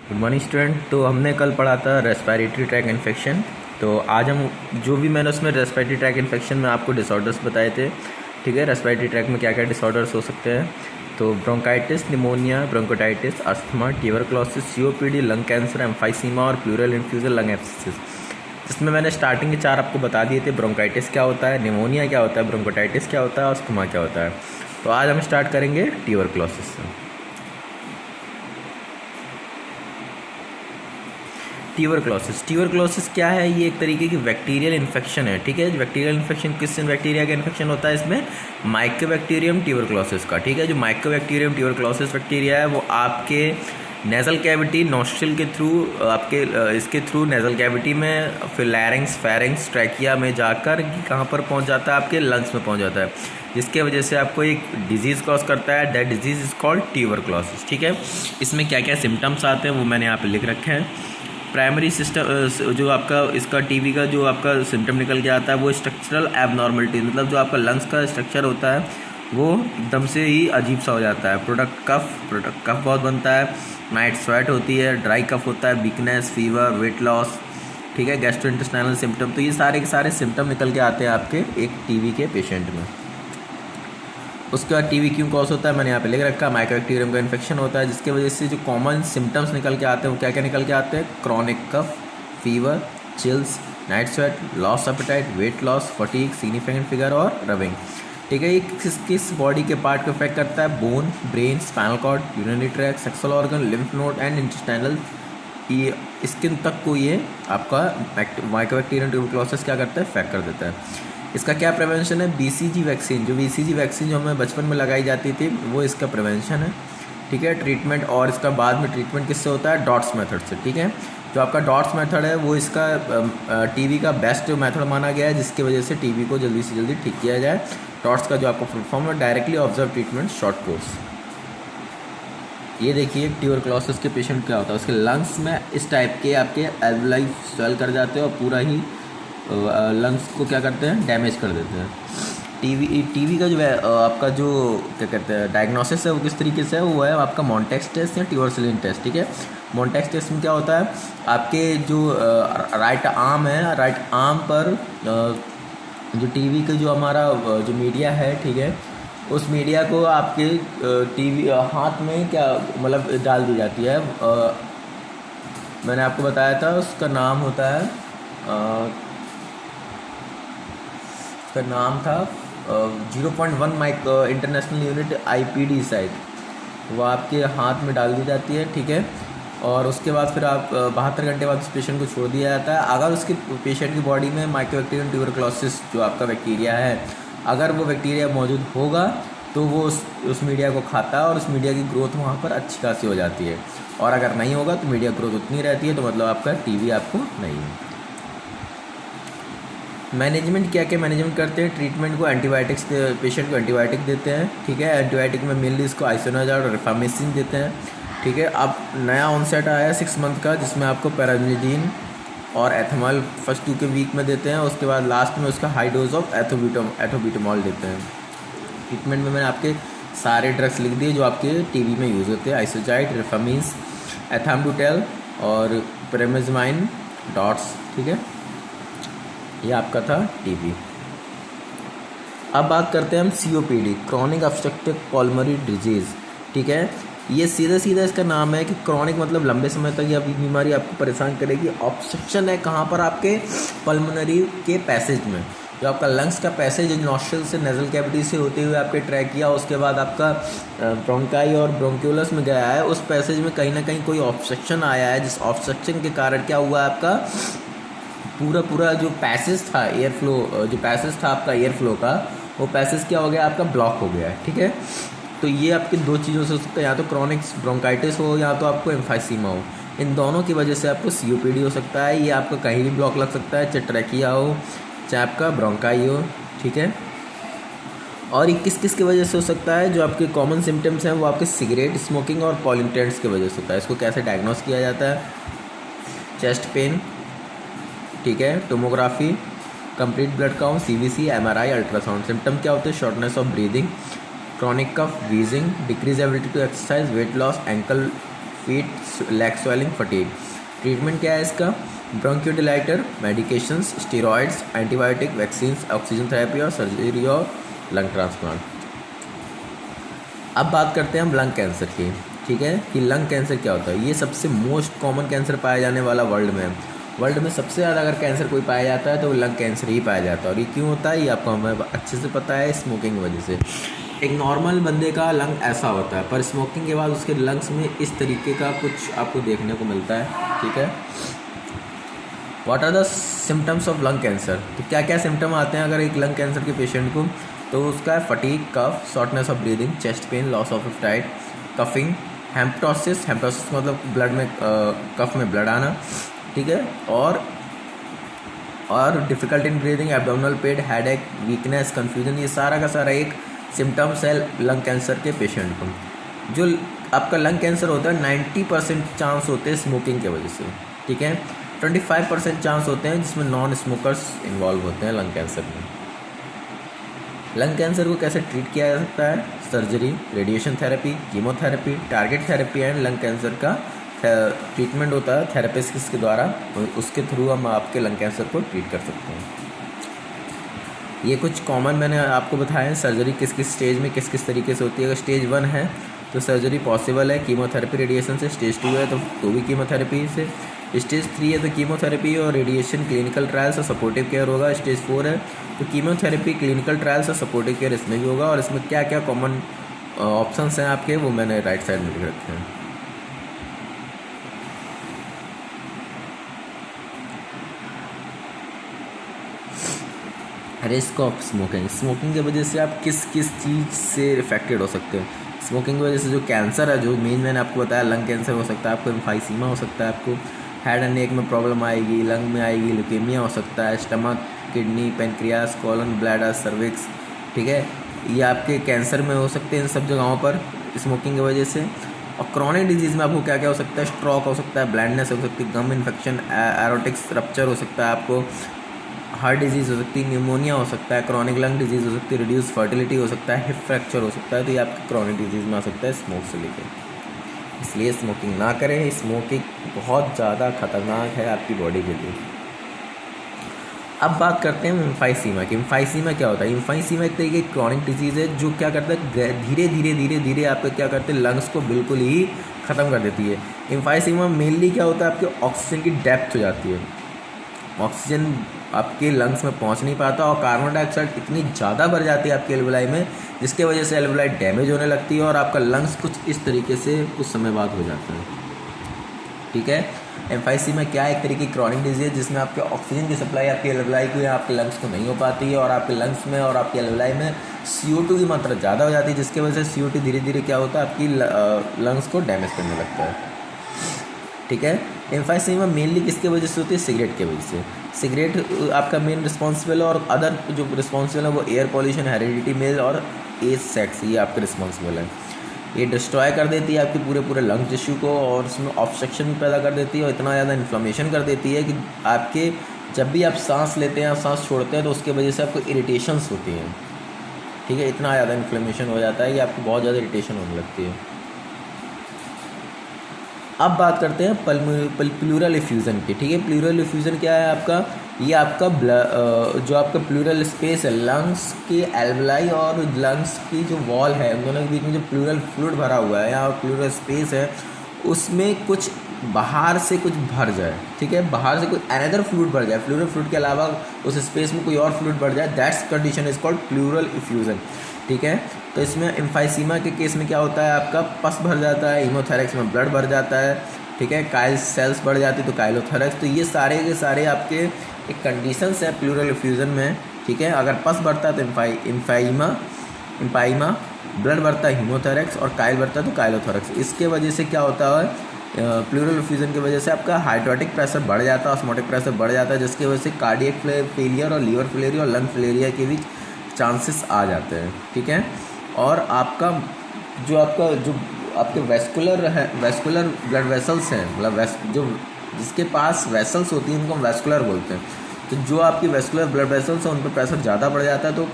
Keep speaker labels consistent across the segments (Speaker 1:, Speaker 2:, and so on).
Speaker 1: Good morning student. तो हमने कल पढ़ा था रेस्पिरेटरी ट्रैक इन्फेक्शन। तो आज हम जो भी मैंने उसमें रेस्पिरेटरी ट्रैक इन्फेक्शन में आपको डिसऑर्डर्स बताए थे, ठीक है। रेस्पिरेटरी ट्रैक में क्या क्या डिसऑर्डर्स हो सकते हैं, तो bronchitis, pneumonia, bronchiolitis, asthma, tuberculosis, COPD, lung cancer, emphysema और प्लूरल इन्फ्यूजन लंग एब्सिस। जिसमें मैंने स्टार्टिंग के 4 आपको बता दिए थे। ब्रोंकाइटिस क्या होता है, निमोनिया क्या होता है, ब्रोंकोटाइटिस क्या होता है, अस्थमा क्या होता है। तो आज हम स्टार्ट करेंगे ट्यूबरक्लोसिस से। ट्यूबरक्लोसिस क्या है? ये एक तरीके की बैक्टीरियल इन्फेक्शन है, ठीक है। बैक्टीरियल इन्फेक्शन किस बैक्टीरिया का इन्फेक्शन होता है इसमें? माइकोबैक्टीरियम ट्यूबरक्लोसिस का, ठीक है। जो माइकोबैक्टीरियम ट्यूबरक्लोसिस बैक्टीरिया है वो आपके नेज़ल कैविटी, नॉस्ट्रिल के थ्रू, आपके इसके थ्रू नेज़ल कैविटी में, फिर लैरिंग्स, फेरिंग्स, ट्रैकिया में जाकर कहाँ पर पहुँच जाता है? आपके लंग्स में पहुँच जाता है, जिसके वजह से आपको एक डिजीज़ कॉज करता है। That disease is called tuberculosis, ठीक है। इसमें क्या क्या सिम्टम्स आते हैं वो मैंने यहाँ पे लिख रखे हैं। प्राइमरी सिस्टम जो आपका इसका टीबी का जो आपका सिम्टम निकल के आता है वो स्ट्रक्चरल एबनॉर्मलिटी, मतलब जो आपका लंग्स का स्ट्रक्चर होता है वो एकदम से ही अजीब सा हो जाता है। प्रोडक्ट कफ बहुत बनता है, नाइट स्वेट होती है, ड्राई कफ होता है, वीकनेस, फीवर, वेट लॉस, ठीक है, गैस्ट्रोइंटेस्टाइनल सिम्टम। तो ये सारे के सारे सिम्टम निकल के आते हैं आपके एक टीबी के पेशेंट में। उसके बाद टीबी क्यों कॉज होता है मैंने यहाँ पे लिख रखा है। माइकोबैक्टीरियम का इन्फेक्शन होता है, जिसके वजह से जो कॉमन सिम्टम्स निकल के आते हैं वो क्या क्या निकल के आते हैं? Chronic cough, fever, chills, night sweat, loss appetite, weight loss, fatigue, significant figure और रबिंग, ठीक है। ये किस बॉडी के पार्ट को इफेक्ट करता है? Bone, brain, spinal cord, urinary tract, sexual organ, lymph node and intestinal, ये स्किन तक को ये आपका माइकोबैक्टीरियम ट्यूबरक्लोसिस क्या करता है? इफेक्ट कर देता है। इसका क्या प्रिवेंशन है? बीसीजी वैक्सीन, जो बीसीजी वैक्सीन जो हमें बचपन में लगाई जाती थी वो इसका प्रिवेंशन है, ठीक है। ट्रीटमेंट, और इसका बाद में ट्रीटमेंट किससे होता है? डॉट्स मेथड से, ठीक है। जो आपका डॉट्स मेथड है वो इसका टीबी का बेस्ट मेथड माना गया है, जिसकी वजह से टीबी को जल्दी से जल्दी ठीक किया जाए। डॉट्स का जो आपका फुल फॉर्म है directly observe treatment short course. ये देखिए ट्यूबरक्लोसिस के पेशेंट क्या होता है, उसके लंग्स में इस टाइप के आपके एल्वुलाई स्वेल कर जाते हैं और पूरा ही लंग्स को क्या करते हैं? डैमेज कर देते हैं। टीबी का जो है आपका जो क्या कहते हैं डायग्नोसिस है वो किस तरीके से है? वो है आपका मॉन्टेक्स टेस्ट या ट्यूबरकुलिन टेस्ट, ठीक है। मॉन्टेक्स टेस्ट में क्या होता है? आपके जो राइट आर्म है, राइट आर्म पर जो टीबी का जो हमारा जो मीडिया है, ठीक है, उस मीडिया को आपके टीबी हाथ में क्या मतलब डाल दी जाती है। मैंने आपको बताया था उसका नाम होता है उसका नाम था 0.1 micro international unit IPD size, वो आपके हाथ में डाल दी जाती है, ठीक है। और उसके बाद फिर आप 72 घंटे बाद उस पेशेंट को छोड़ दिया जाता है। अगर उसके पेशेंट की बॉडी में माइकोबैक्टीरियम ट्यूबरक्लोसिस जो आपका बैक्टीरिया है, अगर वो बैक्टीरिया मौजूद होगा तो वो उस मीडिया को खाता है और उस मीडिया की ग्रोथ वहाँ पर अच्छी खासी हो जाती है। और अगर नहीं होगा तो मीडिया ग्रोथ उतनी रहती है, तो मतलब आपका टीबी आपको नहीं है। मैनेजमेंट क्या क्या मैनेजमेंट करते हैं? ट्रीटमेंट को एंटीबायोटिक्स, पेशेंट को एंटीबायोटिक देते हैं, ठीक है। एंटीबायोटिक में मेनली इसको आइसोनाजाड और रिफामेसिन देते हैं, ठीक है। अब नया ऑनसेट आया है 6 मंथ का, जिसमें आपको पैरामिलिडीन और एथेमॉल फर्स्ट 2 के वीक में देते हैं। उसके बाद लास्ट में उसका हाई डोज ऑफ एथोब्यूटामॉल देते हैं। ट्रीटमेंट में मैंने आपके सारे ड्रग्स लिख दिए जो आपके टीबी में यूज़ होते हैं। आइसोजाइड, रिफामिन्स, एथाम्बुटेल और प्रेमेजमाइन डॉट्स, ठीक है। ये आपका था टीबी। अब बात करते हैं हम COPD, chronic obstructive pulmonary disease, ठीक है। ये सीधा सीधा इसका नाम है कि क्रॉनिक मतलब लंबे समय तक ये बीमारी आपको परेशान करेगी। ऑब्स्ट्रक्शन है कहाँ पर? आपके पल्मोनरी के पैसेज में, जो आपका लंग्स का पैसेज नॉस्ट्रिल से नेज़ल कैविटी से होते हुए आपके ट्रैकिया, उसके बाद आपका ब्रोंकाई और ब्रोंक्यूलस में गया है। उस पैसेज में कहीं ना कहीं कोई ऑब्स्ट्रक्शन आया है, जिस ऑब्स्ट्रक्शन के कारण क्या हुआ है? आपका पूरा जो पैसेज था एयर फ्लो, जो पैसेज था आपका एयर फ्लो का, वो पैसेज क्या हो गया? आपका ब्लॉक हो गया है, ठीक है। तो ये आपकी 2 चीज़ों से हो सकता है, या तो क्रॉनिक ब्रोंकाइटिस हो या तो आपको एम्फाइसीमा हो। इन दोनों की वजह से आपको COPD हो सकता है। ये आपका कहीं भी ब्लॉक लग सकता है, चाहे ट्रैकिया हो चाहे आपका ब्रोंकाई हो, ठीक है। और ये किस किस की वजह से हो सकता है? जो आपके कॉमन सिम्टम्स हैं वो आपके सिगरेट स्मोकिंग और पॉल्यूटेंट्स की वजह से होता है। इसको कैसे डायग्नोस किया जाता है? चेस्ट पेन, ठीक है, tomography, complete blood count, CBC, MRI, ultrasound. Symptom क्या होते हैं? Shortness of breathing, chronic cough, wheezing, decrease ability to exercise, weight loss, ankle feet, leg swelling, fatigue. Treatment क्या है इसका? Bronchodilator, medications, steroids, antibiotic, vaccines, oxygen therapy और surgery और lung transplant. अब बात करते हैं हम लंग कैंसर की, ठीक है, कि लंग कैंसर क्या होता है। ये सबसे मोस्ट कॉमन कैंसर पाया जाने वाला वर्ल्ड में सबसे ज़्यादा अगर कैंसर कोई पाया जाता है तो वो लंग कैंसर ही पाया जाता है। और ये क्यों होता है ये आपको हमें अच्छे से पता है, स्मोकिंग की वजह से। एक नॉर्मल बंदे का लंग ऐसा होता है, पर स्मोकिंग के बाद उसके लंग्स में इस तरीके का कुछ आपको देखने को मिलता है, ठीक है। What are the symptoms of lung cancer? तो क्या क्या सिम्टम आते हैं अगर एक लंग कैंसर के पेशेंट को? तो उसका है fatigue, cough, shortness of breathing, chest pain, loss of appetite, coughing, haemoptysis मतलब ब्लड में कफ में ब्लड आना, ठीक है, और difficult in breathing, abdominal pain, headache, weakness, confusion. ये सारा का सारा एक सिम्टम्स है लंग कैंसर के पेशेंट को। जो आपका लंग कैंसर होता है 90% चांस होते हैं स्मोकिंग की वजह से, ठीक है। 25% चांस होते हैं जिसमें नॉन स्मोकर्स इन्वॉल्व होते हैं लंग कैंसर में। लंग कैंसर को कैसे ट्रीट किया जा सकता है? Surgery, radiation therapy, chemotherapy, target therapy and lung cancer का ट्रीटमेंट होता है थेरेपिस्ट के द्वारा, उसके थ्रू हम आपके लंग कैंसर को ट्रीट कर सकते हैं। ये कुछ कॉमन मैंने आपको बताया। सर्जरी किस किस स्टेज में किस किस तरीके से होती है। अगर स्टेज 1 है तो सर्जरी पॉसिबल है कीमोथेरेपी रेडिएशन से। स्टेज 2 है तो भी कीमोथेरेपी से। स्टेज 3 है तो कीमोथेरेपी और रेडिएशन क्लिनिकल ट्रायल्स और सपोर्टिव केयर होगा। स्टेज 4 है तो कीमोथेरेपी क्लिनिकल ट्रायल्स और सपोर्टिव केयर इसमें भी होगा। और इसमें क्या क्या कॉमन ऑप्शंस हैं आपके वो मैंने राइट साइड में लिख रखे हैं। रिस्क ऑफ स्मोकिंग की वजह से आप किस किस चीज़ से इफेक्टेड हो सकते हैं। स्मोकिंग की वजह से जो कैंसर है, जो मेन मैंने आपको बताया लंग कैंसर हो सकता है, आपको एम्फाइसीमा हो सकता है, आपको हेड एंड नेक में प्रॉब्लम आएगी, लंग में आएगी, ल्यूकेमिया हो सकता है, stomach, kidney, pancreas, colon, bladder, cervix, ठीक है, ये आपके कैंसर में हो सकते हैं इन सब जगहों पर स्मोकिंग की वजह से। और क्रॉनिक डिजीज़ में आपको क्या क्या हो सकता है? स्ट्रोक हो सकता है, ब्लाइंडनेस हो सकती है, गम इन्फेक्शन, एरोटिक्स रप्चर हो सकता है, आपको हार्ट डिजीज़ हो सकती है, न्यूमोनिया हो सकता है, क्रॉनिक लंग डिजीज़ हो सकती है, रिड्यूस फर्टिलिटी हो सकता है, हिप फ्रैक्चर हो सकता है। तो ये आपकी क्रॉनिक डिजीज़ में आ सकता है स्मोक से लेकर। इसलिए स्मोकिंग ना करें। स्मोकिंग बहुत ज़्यादा खतरनाक है आपकी बॉडी के लिए। अब बात करते हैं एम्फाइसीमा की। एम्फाइसीमा क्या होता है? एम्फाइसीमा एक तरीके की क्रॉनिक डिजीज़ है जो क्या करता है, धीरे धीरे आपके क्या करते हैं, लंग्स को बिल्कुल ही ख़त्म कर देती है। एम्फाइसीमा मेनली क्या होता है, आपके ऑक्सीजन की डेप्थ हो जाती है, ऑक्सीजन आपके लंग्स में पहुंच नहीं पाता और कार्बन डाइऑक्साइड इतनी ज़्यादा बढ़ जाती है आपके एल्वेलाई में, जिसके वजह से एल्वेलाई डैमेज होने लगती है और आपका लंग्स कुछ इस तरीके से कुछ समय बाद हो जाता है, ठीक है। एम्फाइसीमा क्या है? एक तरीके की क्रॉनिक डिजीज है जिसमें आपके ऑक्सीजन की सप्लाई आपके एल्वेलाई को या आपके लंग्स को नहीं हो पाती है और आपके लंग्स में और आपके एल्वेलाई में CO2 की मात्रा ज़्यादा हो जाती है, जिसके वजह से CO2 धीरे धीरे क्या होता है, आपकी लंग्स को डैमेज करने लगता है, ठीक है। एम्फाइसीमा मेनली किसके वजह से होती है? सिगरेट के वजह से। सिगरेट आपका मेन रिस्पॉन्सिबल है और अदर जो रिस्पॉन्सिबल है वो एयर पॉल्यूशन, हेरिडिटी, मेल और एज सेक्स, ये आपके रिस्पॉन्सिबल है। ये डिस्ट्रॉय कर देती है आपके पूरे लंग टिश्यू को और उसमें ऑब्स्ट्रक्शन भी पैदा कर देती है और इतना ज़्यादा इन्फ्लेमेशन कर देती है कि आपके जब भी आप सांस लेते हैं, आप सांस छोड़ते हैं तो उसके वजह से आपको इरिटेशंस होती हैं, ठीक है। इतना ज़्यादा इन्फ्लेमेशन हो जाता है कि आपको बहुत ज़्यादा इरिटेशन होने लगती है। अब बात करते हैं प्लूरल इफ्यूज़न की, ठीक है। प्लूरल इफ्यूज़न क्या है आपका? ये आपका जो आपका प्लूरल स्पेस है, लंग्स के एल्वेलाई और लंग्स की जो वॉल है, उन दोनों के बीच में जो प्लूरल फ्लूइड भरा हुआ है या प्लूरल स्पेस है, उसमें कुछ बाहर से कुछ भर जाए, ठीक है, बाहर से कोई अनदर फ्लूइड भर जाए, प्लूरल फ्लूइड के अलावा उस स्पेस में कोई और फ्लूइड भर जाए, that's condition is called pleural effusion, ठीक है। तो इसमें एम्फाइसीमा के केस में क्या होता है, आपका पस भर जाता है, हीमोथेरेक्स में ब्लड भर जाता है, ठीक है, काइल सेल्स बढ़ जाती है तो काइलोथेरेक्स। तो ये सारे के सारे आपके एक कंडीशंस हैं प्लूरल इफ्यूज़न में, ठीक है। अगर पस बढ़ता है तो एम्फाइमा, ब्लड बढ़ता है हीमोथेरेक्स और काइल बढ़ता है तो काइलोथेरेक्स। इसके वजह से क्या होता है, प्लूरल इफ्यूज़न की वजह से आपका हाइड्रोटिक प्रेशर बढ़ जाता है, ऑस्मोटिक प्रेशर बढ़ जाता है, जिसकी वजह से कार्डियक फेलियर और लीवर फेलियर और लंग फेलियर के भी चांसेस आ जाते हैं, ठीक है। और आपका जो आपके वेस्कुलर ब्लड वेसल्स हैं, मतलब जो जिसके पास वेसल्स होती हैं उनको हम वेस्कुलर बोलते हैं। तो जो आपकी वेस्कुलर ब्लड वेसल्स हैं उन पर प्रेशर ज़्यादा बढ़ जाता है तो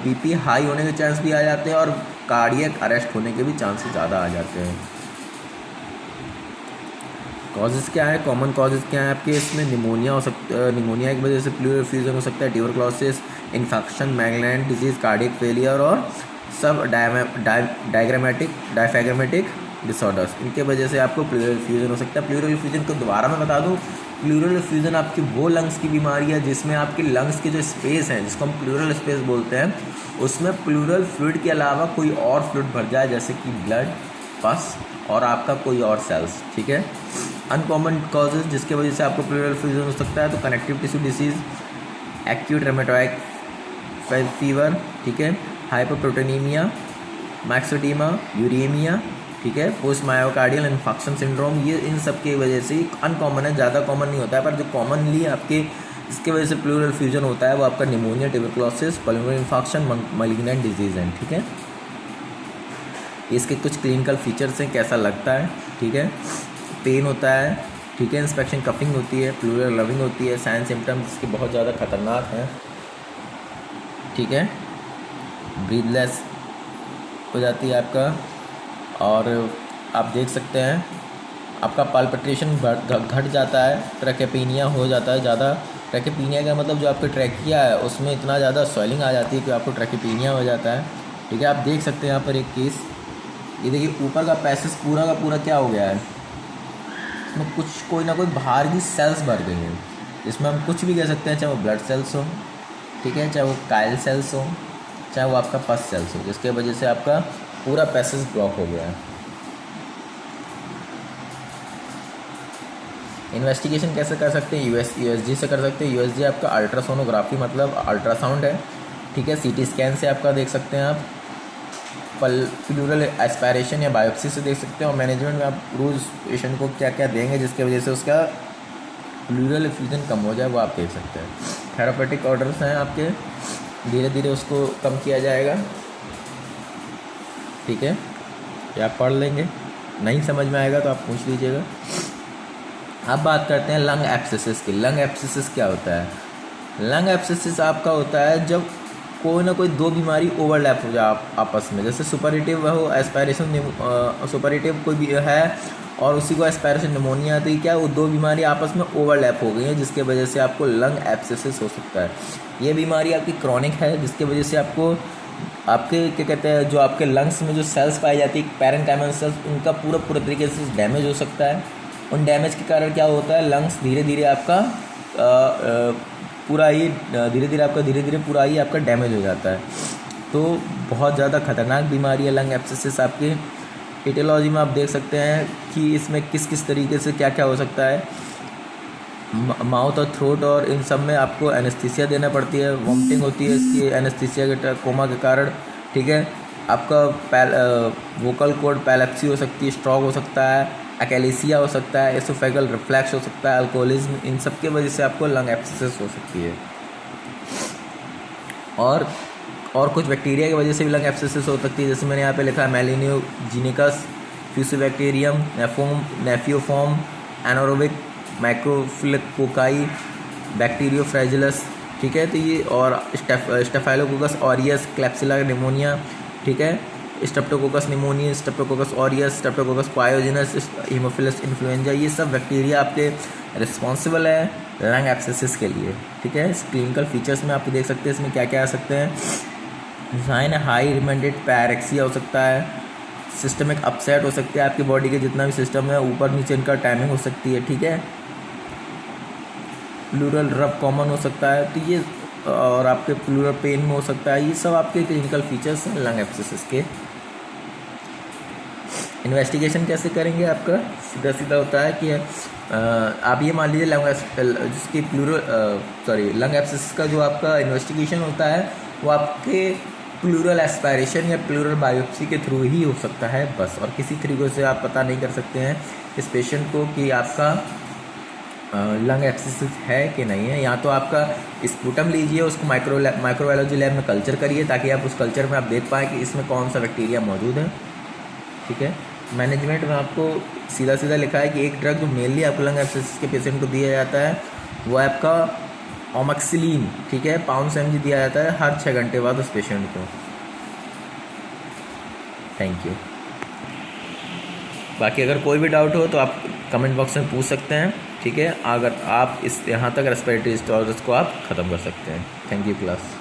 Speaker 1: BP हाई होने के चांस भी आ जाते हैं और कार्डियक अरेस्ट होने के भी चांसेस ज़्यादा आ जाते हैं। कॉजेज़ क्या है, कॉमन कॉजेज़ क्या है आपके इसमें? निमोनिया हो सकता है, निमोनिया की वजह से प्लूरल फ्यूजन हो सकता है, tuberculosis, infection, malignant disease, cardiac failure और सब डायफैग्मेटिक डिसऑर्डर्स, इनके वजह से आपको प्लूरल फ्यूजन हो सकता है। प्लूरल फ्यूजन को दोबारा मैं बता दूं, प्लूरल फ्यूजन आपकी वो लंग्स की बीमारी है जिसमें आपके लंग्स की जो स्पेस है, जिसको हम प्लूरल स्पेस बोलते हैं, उसमें प्लूरल फ्लूइड के अलावा कोई और फ्लूइड भर जाए, जैसे कि ब्लड, पस और आपका कोई और सेल्स, ठीक है। अनकॉमन कॉजेज जिसके वजह से आपको प्लूरल फ्यूजन हो सकता है, तो connective tissue disease, acute rheumatoid fever, ठीक है, हाइपोप्रोटीनीमिया, मैक्सोडीमा, यूरेमिया, ठीक है, पोस्ट मायोकार्डियल इन्फेक्शन सिंड्रोम, ये इन सब की वजह से अनकॉमन है, ज़्यादा कॉमन नहीं होता है, पर जो कॉमनली आपके इसके वजह से प्लूरल फ्यूजन होता है वो आपका pneumonia, tuberculosis, pulmonary infection, malignant disease है, ठीक है। इसके कुछ क्लिनिकल फीचर्स हैं, कैसा लगता है, ठीक है, पेन होता है, ठीक है, इंस्पेक्शन कफिंग होती है, प्लूरल लविंग होती है, साइन सिम्टम्स इसके बहुत ज़्यादा खतरनाक हैं, ठीक है, ब्रीथलेस हो जाती है आपका, और आप देख सकते हैं आपका पाल्पिटेशन घट जाता है, ट्रैकेपीनिया हो जाता है ज़्यादा। ट्रैकेपीनिया का मतलब जो आपके ट्रैकिया है उसमें इतना ज़्यादा स्वेलिंग आ जाती है कि आपको ट्रैकेपीनिया हो जाता है, ठीक है। आप देख सकते हैं यहाँ पर एक केस, ये देखिए ऊपर का पैसेज पूरा का पूरा क्या हो गया है, इसमें कुछ कोई ना कोई बाहर की सेल्स भर गई हैं, इसमें हम कुछ भी कह सकते हैं, चाहे वो ब्लड सेल्स हो, ठीक है, चाहे वो काइल सेल्स हो, चाहे वो आपका पस सेल्स हो, जिसके वजह से आपका पूरा पैसेज ब्लॉक हो गया है। इन्वेस्टिगेशन कैसे कर सकते हैं? यूएसजी से कर सकते हैं। यूएसजी आपका अल्ट्रासोनोग्राफी मतलब अल्ट्रासाउंड है, ठीक है, सीटी स्कैन से आपका देख सकते हैं आप, प्लूरल एस्पायरेशन या बायोप्सी से देख सकते हैं, और मैनेजमेंट में आप रोज़ पेशेंट को क्या क्या देंगे जिसकी वजह से उसका प्लूरल फ्यूजन कम हो जाए, वो आप देख सकते हैं। थेरापेटिक ऑर्डर्स हैं आपके, धीरे धीरे उसको कम किया जाएगा, ठीक है, ये आप पढ़ लेंगे, नहीं समझ में आएगा तो आप पूछ लीजिएगा। अब बात करते हैं लंग एब्सेसिस की। लंग एब्सेसिस क्या होता है? लंग एब्सेसिस आपका होता है जब कोई ना कोई दो बीमारी ओवरलैप हो जाए आपस में, जैसे सुपरेटिव हो, एस्पायरेशन, सुपरेटिव कोई भी है और उसी को एस्पायरेशन निमोनिया, तो ये क्या, वो दो बीमारी आपस में ओवरलैप हो गई हैं, जिसके वजह से आपको लंग एब्सेसिस हो सकता है। ये बीमारी आपकी क्रॉनिक है, जिसके वजह से आपको आपके क्या कहते हैं, जो आपके लंग्स में जो सेल्स पाई जाती है पैरेन्काइमल सेल्स, उनका पूरा तरीके से डैमेज हो सकता है। उन डैमेज के कारण क्या होता है, लंग्स धीरे धीरे आपका पूरा ही आपका डैमेज हो जाता है। तो बहुत ज़्यादा खतरनाक बीमारी है लंग एब्सेसिस आपकी। एटियोलॉजी में आप देख सकते हैं कि इसमें किस किस तरीके से क्या क्या हो सकता है। माउथ और थ्रोट और इन सब में आपको एनेस्थीसिया देना पड़ती है, वॉमिटिंग होती है इसकी एनेस्थीसिया के कोमा के कारण, ठीक है। आपका वोकल कॉर्ड पैलेप्सी हो सकती है, स्ट्रोक हो सकता है, अकेलेसिया हो सकता है, एसोफेगल रिफ्लैक्स हो सकता है, अल्कोहलिज्म, इन सब के वजह से आपको लंग एब्सेसिस हो सकती है। और कुछ बैक्टीरिया की वजह से भी लंग एब्सेसिस हो सकती है, जैसे मैंने यहाँ पे लिखा है मेलिनोजीनिकस, फ्यूसिबैक्टीरियम, नेफियोफॉर्म, एनारोबिक माइक्रोफिलोकोकाई, बैक्टीरियोफ्रेजिलस, ठीक है। तो ये और स्टेफाइलोकोकस ऑरियस, क्लैप्सिला निमोनिया, ठीक है, streptococcus pneumonia, streptococcus aureus, streptococcus pyogenes, haemophilus influenza, ये सब बैक्टीरिया आपके रिस्पॉन्सिबल है लंग एब्सेसिस के लिए, ठीक है। क्लिनिकल फीचर्स में आप देख सकते हैं इसमें क्या क्या आ सकते हैं। साइन हाई रिकमेंडेड पैरेक्सिया हो सकता है, सिस्टमिक अपसेट हो सकते हैं, आपकी बॉडी के जितना भी सिस्टम है ऊपर नीचे इनका टाइमिंग हो सकती है, ठीक है। प्लूरल रब कॉमन हो सकता है, तो ये और आपके प्लूरल पेन में हो सकता है, ये सब आपके क्लिनिकल फीचर्स हैं लंग एब्सेसिस के। इन्वेस्टिगेशन कैसे करेंगे? आपका सीधा होता है कि आप ये मान लीजिए जिसकी लंग एब्सेसिस का जो आपका इन्वेस्टिगेशन होता है वो आपके प्लूरल एस्पायरेशन या प्लूरल बायोप्सी के थ्रू ही हो सकता है बस, और किसी तरीके से आप पता नहीं कर सकते हैं इस पेशेंट को कि आपका लंग एब्सेसिस है कि नहीं है। या तो आपका स्पूटम लीजिए, उसको माइक्रोबायोलॉजी लैब में कल्चर करिए, ताकि आप उस कल्चर में आप देख पाएँ कि इसमें कौन सा बैक्टीरिया मौजूद है, ठीक है। मैनेजमेंट में आपको सीधा लिखा है कि एक ड्रग जो मेनली आपको लंग एब्सेसिस के पेशेंट को दिया जाता है वो आपका ओमैक्सिलिन, ठीक है, 500 mg दिया जाता है हर 6 घंटे बाद उस पेशेंट को। Thank you. बाकी अगर कोई भी डाउट हो तो आप कमेंट बॉक्स में पूछ सकते हैं, ठीक है। अगर आप इस यहाँ तक रेस्पिरेटरी डिसऑर्डर्स को आप ख़त्म कर सकते हैं। Thank you class.